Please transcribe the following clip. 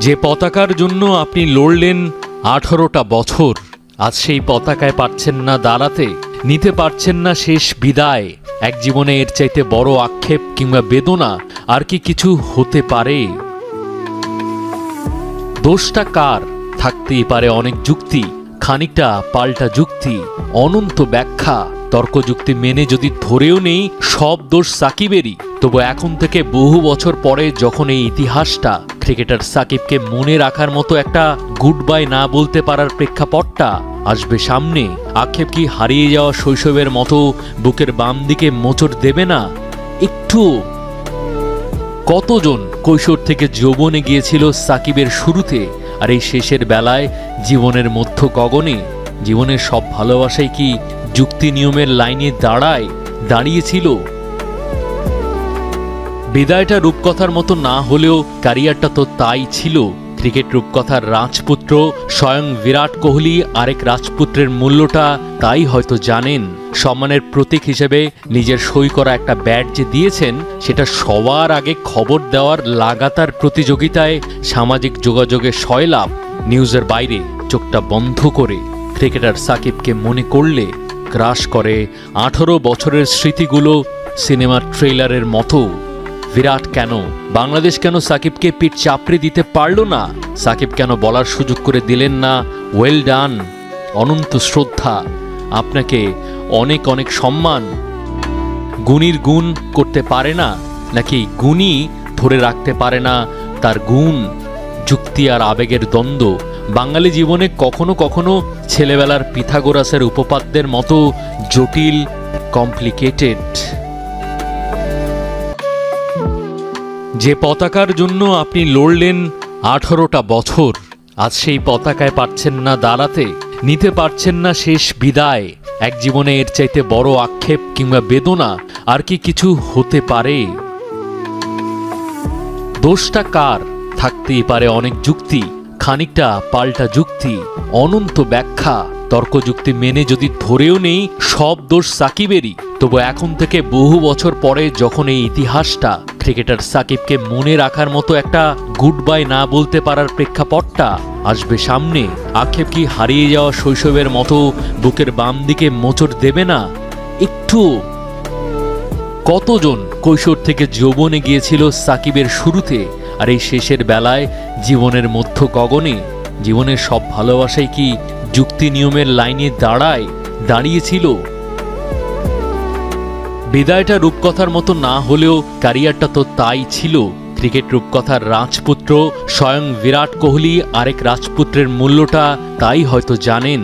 যে পতাকার জন্য আপনি লড়লেন 18টা বছর, আজ সেই পতাকায় পারছেন না দাঁড়াতে, নিতে পারছেন না শেষ বিদায়। এক জীবনে এর চাইতে বড় আক্ষেপ কিংবা বেদনা আর কি কিছু হতে পারে? দোষটা কার? থাকতেই পারে অনেক যুক্তি, খানিকটা পাল্টা যুক্তি, অনন্ত ব্যাখ্যা। তর্কযুক্তি মেনে যদি ধরেও নেই সব দোষ সাকিবেরই, তবু এখন থেকে বহু বছর পরে যখন এই ইতিহাসটা ক্রিকেটার সাকিবকে মনে রাখার মতো একটা গুড বাই না বলতে পারার প্রেক্ষাপটটা আসবে সামনে, আক্ষেপ কি হারিয়ে যাওয়া শৈশবের মতো বুকের বাম দিকে মোচড় দেবে না একটু? কতজন কৈশোর থেকে যৌবনে গিয়েছিল সাকিবের শুরুতে, আর এই শেষের বেলায় জীবনের মধ্য গগনে জীবনের সব ভালোবাসাই কি যুক্তি নিয়মের লাইনে দাঁড়িয়েছিল? বিদায়টা রূপকথার মতো না হলেও ক্যারিয়ারটা তো তাই ছিল। ক্রিকেট রূপকথার রাজপুত্র স্বয়ং বিরাট কোহলি আরেক রাজপুত্রের মূল্যটা তাই হয়তো জানেন। সম্মানের প্রতীক হিসেবে নিজের সই করা একটা ব্যাট যে দিয়েছেন, সেটা সবার আগে খবর দেওয়ার লাগাতার প্রতিযোগিতায় সামাজিক যোগাযোগে সয়লাভ। নিউজের বাইরে চোখটা বন্ধ করে ক্রিকেটার সাকিবকে মনে করলে ক্রাশ করে 18 বছরের স্মৃতিগুলো সিনেমার ট্রেলারের মতো। বিরাট কেন, বাংলাদেশ কেন সাকিবকে পিঠ চাপড়ে দিতে পারল না? সাকিব কেন বলার সুযোগ করে দিলেন না ওয়েল ডান, অনন্ত শ্রদ্ধা, আপনাকে অনেক অনেক সম্মান? গুণীর গুণ করতে পারে না, নাকি গুণী ধরে রাখতে পারে না তার গুণ? যুক্তি আর আবেগের দ্বন্দ্ব বাঙালি জীবনে কখনো কখনো ছেলেবেলার পিথাগোরাসের উপপাদ্যের মতো জটিল, কমপ্লিকেটেড। যে পতাকার জন্য আপনি লড়লেন 18টা বছর, আজ সেই পতাকায় পারছেন না দাঁড়াতে, নিতে পারছেন না শেষ বিদায়। এক জীবনে এর চাইতে বড় আক্ষেপ কিংবা বেদনা আর কি কিছু হতে পারে? দোষটা কার? থাকতেই পারে অনেক যুক্তি, খানিকটা পাল্টা যুক্তি, অনন্ত ব্যাখ্যা। তর্কযুক্তি মেনে যদি ধরেও নেই সব দোষ সাকিবেরই, তবু এখন থেকে বহু বছর পরে যখন এই ইতিহাসটা ক্রিকেটার সাকিবকে মনে রাখার মতো একটা গুড বাই না বলতে পারার প্রেক্ষাপটটা আসবে সামনে, আক্ষেপ কি হারিয়ে যাওয়া শৈশবের মতো বুকের বাম দিকে মোচড় দেবে না একটু? কতজন কৈশোর থেকে যৌবনে গিয়েছিল সাকিবের শুরুতে, আর এই শেষের বেলায় জীবনের মধ্য গগনে জীবনের সব ভালোবাসাই কি যুক্তি নিয়মের লাইনে দাঁড়িয়েছিল? বিদায়টা রূপকথার মতো না হলেও ক্যারিয়ারটা তো তাই ছিল। ক্রিকেট রূপকথার রাজপুত্র স্বয়ং বিরাট কোহলি আরেক রাজপুত্রের মূল্যটা তাই হয়তো জানেন।